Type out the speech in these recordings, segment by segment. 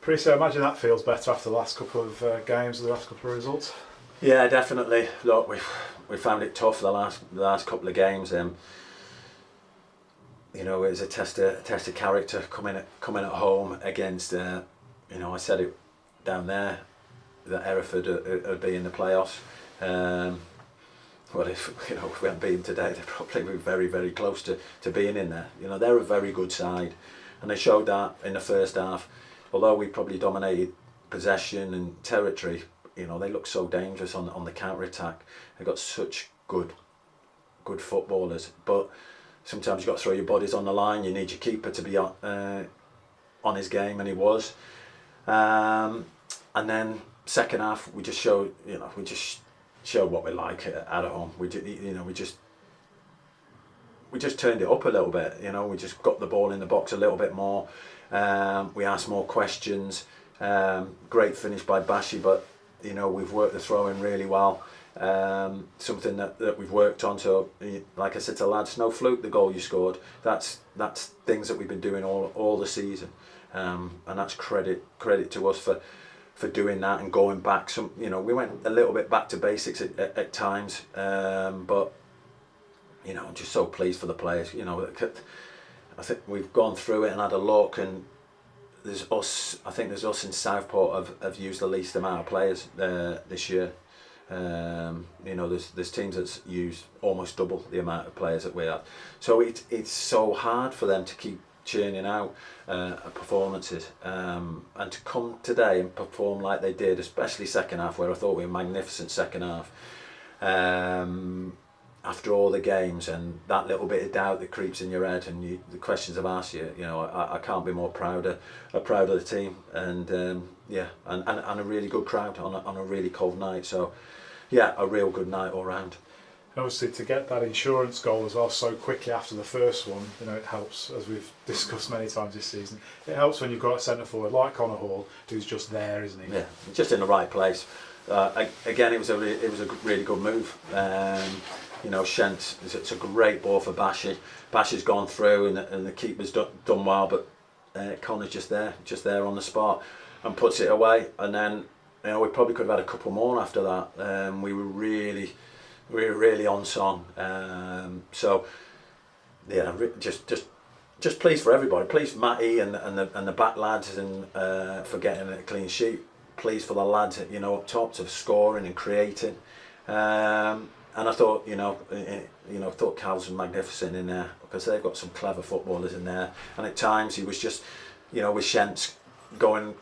Preece, I imagine that feels better after the last couple of games, the last couple of results. Yeah, definitely. Look, we found it tough the last couple of games. You know, it was a test of character coming at home against. You know, I said it down there that Hereford would be in the playoffs. Well, if we hadn't beaten today, they'd probably be very, very close to being in there. You know, they're a very good side, and they showed that in the first half. Although we probably dominated possession and territory, you know, they look so dangerous on the counter attack. They've got such good footballers, but sometimes you've got to throw your bodies on the line. You need your keeper to be on his game, and he was. And then second half, we just showed what we like at home. We just turned it up a little bit. You know, we just got the ball in the box a little bit more. We asked more questions. Great finish by Bashi, but you know, we've worked the throw in really well. Something that we've worked on. So, like I said to lads, no fluke the goal you scored. That's things that we've been doing all the season, and that's credit to us for doing that and going back. You know, we went a little bit back to basics at times, but you know, I'm just so pleased for the players. You know, I think we've gone through it and had a look, and there's us. I think there's us in Southport have used the least amount of players this year. You know, there's teams that's used almost double the amount of players that we have. So it's so hard for them to keep churning out performances, and to come today and perform like they did, especially second half, where I thought we were a magnificent second half. After all the games and that little bit of doubt that creeps in your head and the questions I've asked you, you know, I can't be more proud of the team, and and a really good crowd on a really cold night. So yeah, a real good night all round. Obviously, to get that insurance goal as well so quickly after the first one, you know, it helps, as we've discussed many times this season. It helps when you've got a centre forward like Connor Hall, who's just there, isn't he? Yeah, just in the right place. Again, it was a really good move. You know, Shent, it's a great ball for Bashi. Bashi's gone through, and the keeper's done well, but Connor's just there on the spot, and puts it away. And then, you know, we probably could have had a couple more after that. We were really on song. So yeah, just pleased for everybody. Pleased for Matty and the back lads, and for getting a clean sheet. Pleased for the lads, you know, up top, to scoring and creating. And I thought, thought Cal's was magnificent in there, because they've got some clever footballers in there. And at times he was just, you know, with Shent's going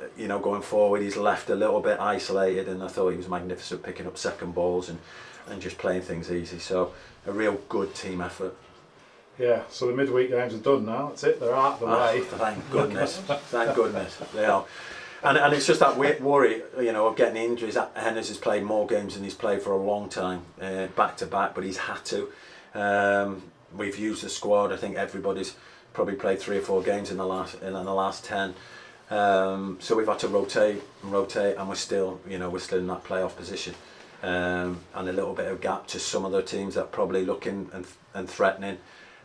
forward, he's left a little bit isolated, and I thought he was magnificent picking up second balls and just playing things easy. So a real good team effort. Yeah, so the midweek games are done now. That's it, they're out of the way. Thank goodness. Thank goodness. They are. And it's just that worry, you know, of getting injuries. Hennes has played more games than he's played for a long time, back to back, but he's had to. We've used the squad. I think everybody's probably played 3 or 4 games in the last 10. So we've had to rotate, and we're still in that playoff position, and a little bit of gap to some other teams that are probably looking and threatening.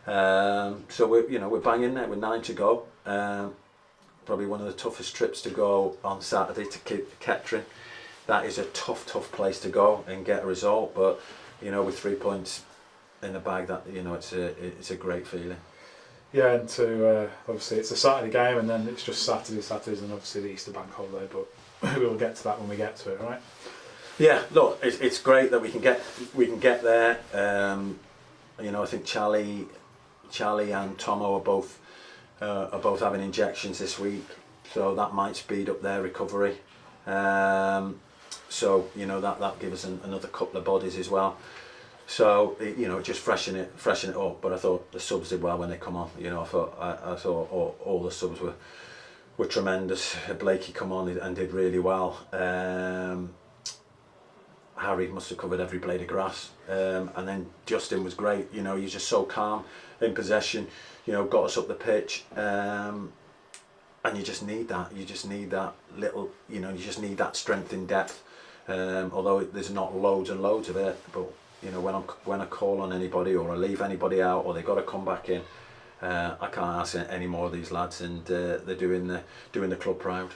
So we're banging there with 9 to go. Probably one of the toughest trips to go on Saturday to Kettering. That is a tough place to go and get a result, but you know, with 3 points in the bag, that, you know, it's a great feeling. Yeah, and to obviously it's a Saturday game, and then it's just Saturdays, and obviously the Easter bank holiday. But we will get to that when we get to it, right? Yeah, look, it's great that we can get there. You know, I think Charlie and Tomo are both having injections this week, so that might speed up their recovery. So you know, that gives us another couple of bodies as well. So you know, just freshen it up. But I thought the subs did well when they come on. You know, I thought all the subs were tremendous. Blakey come on and did really well. Harry must have covered every blade of grass, and then Justin was great. You know, he's just so calm in possession. You know, got us up the pitch, and you just need that. You just need that little. You know, you just need that strength in depth. Although there's not loads and loads of it, but you know, when I call on anybody or I leave anybody out or they got to come back in, I can't ask any more of these lads, and they're doing the club proud.